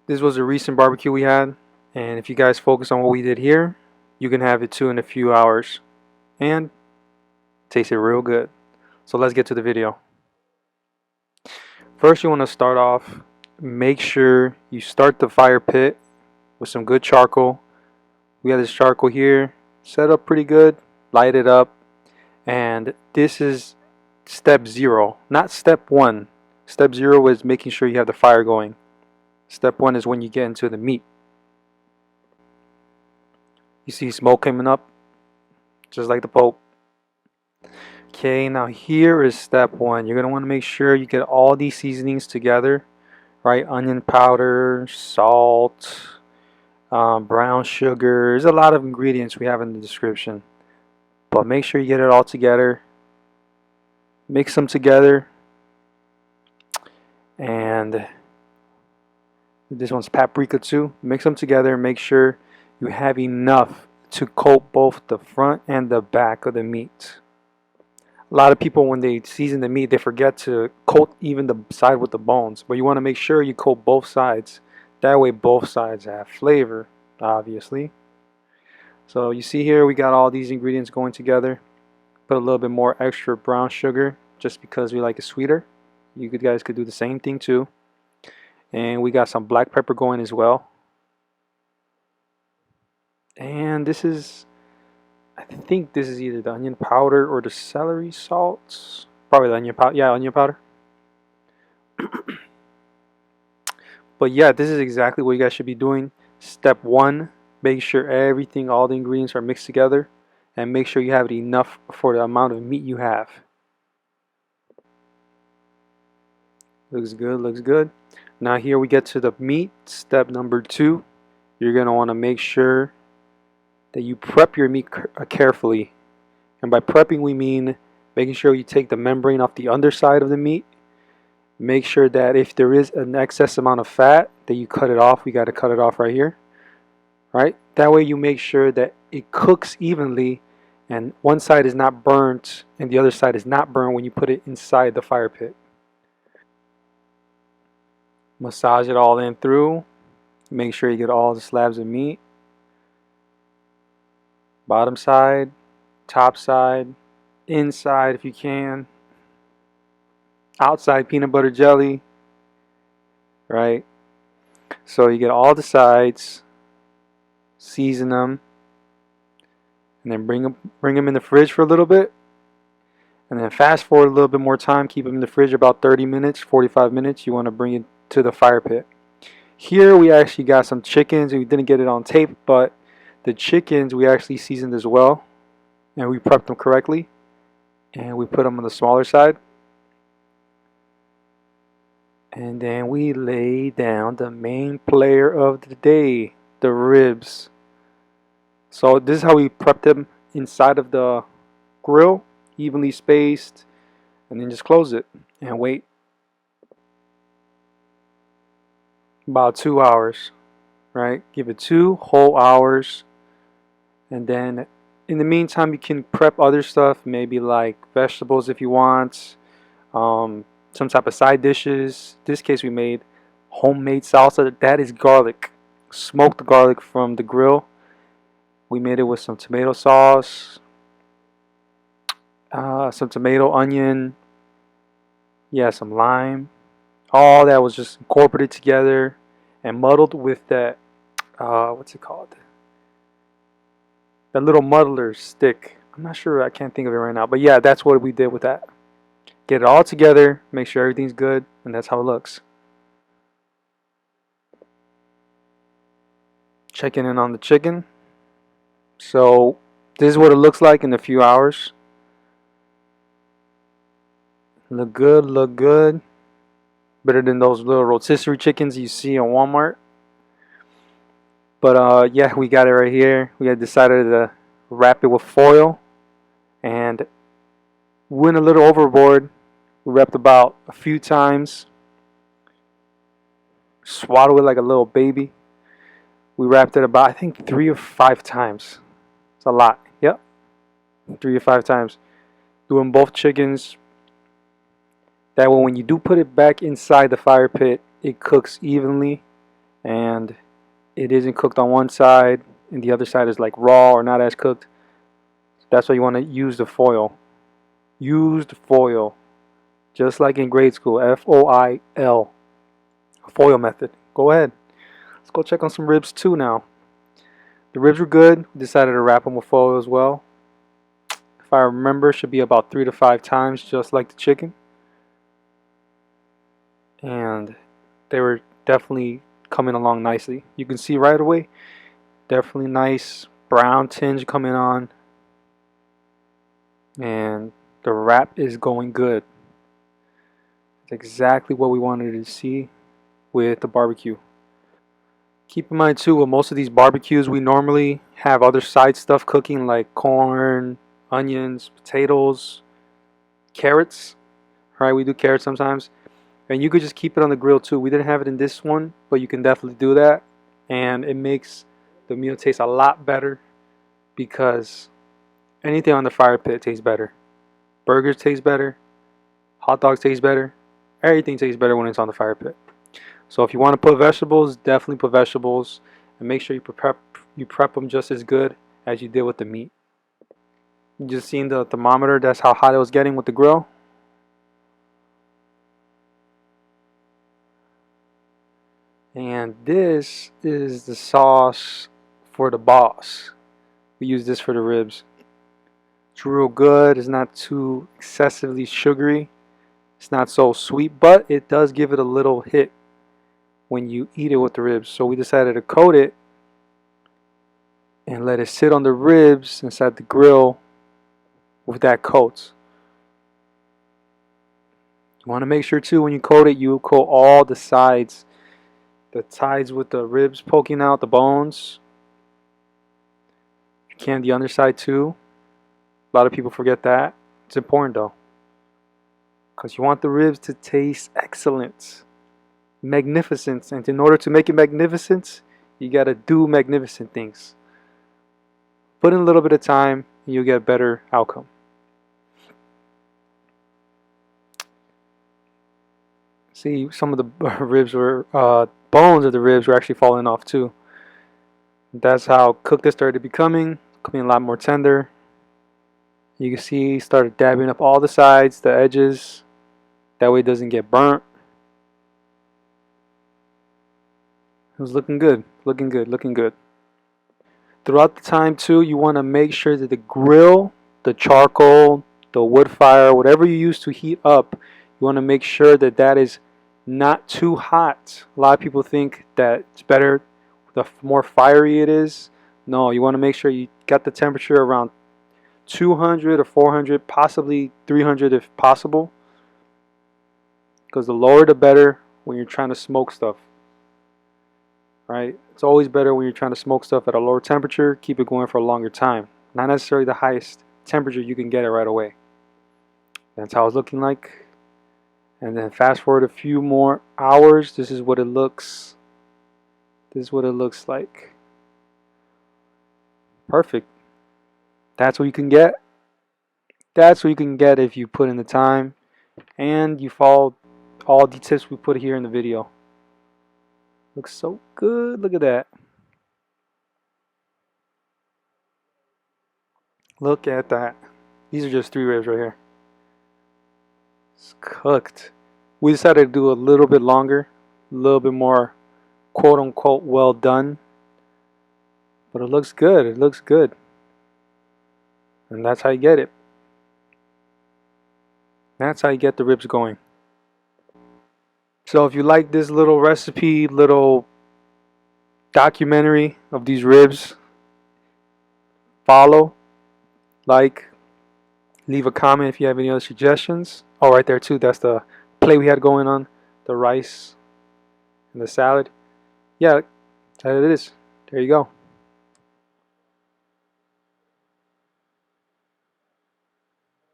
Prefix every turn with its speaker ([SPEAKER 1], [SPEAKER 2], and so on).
[SPEAKER 1] This was a recent barbecue we had, and if you guys focus on what we did here, you can have it too in a few hours, and taste it real good. So let's get to the video. First, you want to start off, make sure you start the fire pit with some good charcoal. We have this charcoal here, set up pretty good, light it up, and this is step 0, not step 1. Step 0 is making sure you have the fire going. Step 1 is when you get into the meat. You see smoke coming up, just like the Pope. Okay, now here is step 1. You're going to want to make sure you get all these seasonings together, right? Onion powder, salt, brown sugar. There's a lot of ingredients we have in the description. But make sure you get it all together. Mix them together. And this one's paprika too. Mix them together and make sure you have enough to coat both the front and the back of the meat. A lot of people, when they season the meat, they forget to coat even the side with the bones. But you want to make sure you coat both sides. That way both sides have flavor, obviously. So you see here we got all these ingredients going together. Put a little bit more extra brown sugar just because we like it sweeter. You guys could do the same thing too. And we got some black pepper going as well. And this is, I think this is either the onion powder or the celery salt. Probably the onion powder. Yeah, onion powder. But yeah, this is exactly what you guys should be doing. Step 1, make sure everything, all the ingredients are mixed together. And make sure you have it enough for the amount of meat you have. Looks good, looks good. Now here we get to the meat. Step number 2. You're going to want to make sure that you prep your meat carefully. And by prepping we mean making sure you take the membrane off the underside of the meat. Make sure that if there is an excess amount of fat that you cut it off. We got to cut it off right here. Right? That way you make sure that it cooks evenly and one side is not burnt and the other side is not burned when you put it inside the fire pit. Massage it all in through. Make sure you get all the slabs of meat. Bottom side, top side, inside if you can. Outside peanut butter jelly. Right? So you get all the sides. Season them. And then bring them in the fridge for a little bit. And then fast forward a little bit more time. Keep them in the fridge about 30 minutes, 45 minutes. You want to bring it to the fire pit. Here we actually got some chickens. We didn't get it on tape, but the chickens we actually seasoned as well. And we prepped them correctly. And we put them on the smaller side. And then we lay down the main player of the day, the ribs. So this is how we prep them inside of the grill, evenly spaced, and then just close it and wait about 2 hours, right? Give it 2 whole hours, and then in the meantime you can prep other stuff, maybe like vegetables if you want, some type of side dishes. In this case we made homemade salsa. That is garlic, smoked garlic from the grill. We made it with some tomato sauce, some tomato, onion, yeah, some lime. All that was just incorporated together and muddled with that, what's it called? That little muddler stick. I'm not sure, I can't think of it right now. But yeah, that's what we did with that. Get it all together, make sure everything's good, and that's how it looks. Checking in on the chicken. So this is what it looks like in a few hours. Look good, look good. Better than those little rotisserie chickens you see on Walmart. But yeah, we got it right here. We had decided to wrap it with foil and went a little overboard. We wrapped about a few times. Swaddle it like a little baby. We wrapped it about, I think, 3 or 5 times. It's a lot. Yep. 3 or 5 times. Doing both chickens. That way when you do put it back inside the fire pit, it cooks evenly and it isn't cooked on one side and the other side is like raw or not as cooked. That's why you want to use the foil. Use the foil, just like in grade school. FOIL, foil method. Go ahead. Let's go check on some ribs too now. The ribs were good. We decided to wrap them with foil as well. If I remember, it should be about 3 to 5 times, just like the chicken. And they were definitely coming along nicely. You can see right away, definitely nice brown tinge coming on. And the wrap is going good. It's exactly what we wanted to see with the barbecue. Keep in mind too, with most of these barbecues, we normally have other side stuff cooking like corn, onions, potatoes, carrots. Right, we do carrots sometimes. And you could just keep it on the grill too. We didn't have it in this one, but you can definitely do that. And it makes the meal taste a lot better because anything on the fire pit tastes better. Burgers taste better. Hot dogs taste better. Everything tastes better when it's on the fire pit. So if you want to put vegetables, definitely put vegetables. And make sure you prep them just as good as you did with the meat. You just seen the thermometer. That's how hot it was getting with the grill. And this is the sauce for the boss. We use this for the ribs. It's real good. It's not too excessively sugary. It's not so sweet, but it does give it a little hit when you eat it with the ribs. So we decided to coat it and let it sit on the ribs inside the grill with that coat. You want to make sure too when you coat it, you coat all the sides. The sides with the ribs poking out, the bones. You can the underside too. A lot of people forget that. It's important though, because you want the ribs to taste excellent, magnificent. And in order to make it magnificent, you gotta do magnificent things. Put in a little bit of time and you'll get a better outcome. See, some of the ribs were, bones of the ribs were actually falling off too. That's how cooked it started becoming a lot more tender. You can see he started dabbing up all the sides, the edges. That way it doesn't get burnt. It was looking good, looking good, looking good. Throughout the time too, you want to make sure that the grill, the charcoal, the wood fire, whatever you use to heat up, you want to make sure that that is not too hot. A lot of people think that it's better the more fiery it is. No, you want to make sure you got the temperature around 200 or 400, possibly 300 if possible. Because the lower the better when you're trying to smoke stuff. Right? It's always better when you're trying to smoke stuff at a lower temperature, keep it going for a longer time. Not necessarily the highest temperature you can get it right away. That's how it's looking like. And then fast forward a few more hours, this is what it looks. This is what it looks like. Perfect. That's what you can get. That's what you can get if you put in the time and you follow all the tips we put here in the video. Looks so good. Look at that. Look at that. These are just 3 ribs right here. It's cooked. We decided to do a little bit longer, a little bit more quote unquote well done. But it looks good. It looks good. And that's how you get it. That's how you get the ribs going. So if you like this little recipe, little documentary of these ribs, follow, like, leave a comment if you have any other suggestions. Oh, right there too, that's the plate we had going on, the rice and the salad. Yeah, that it is. There you go.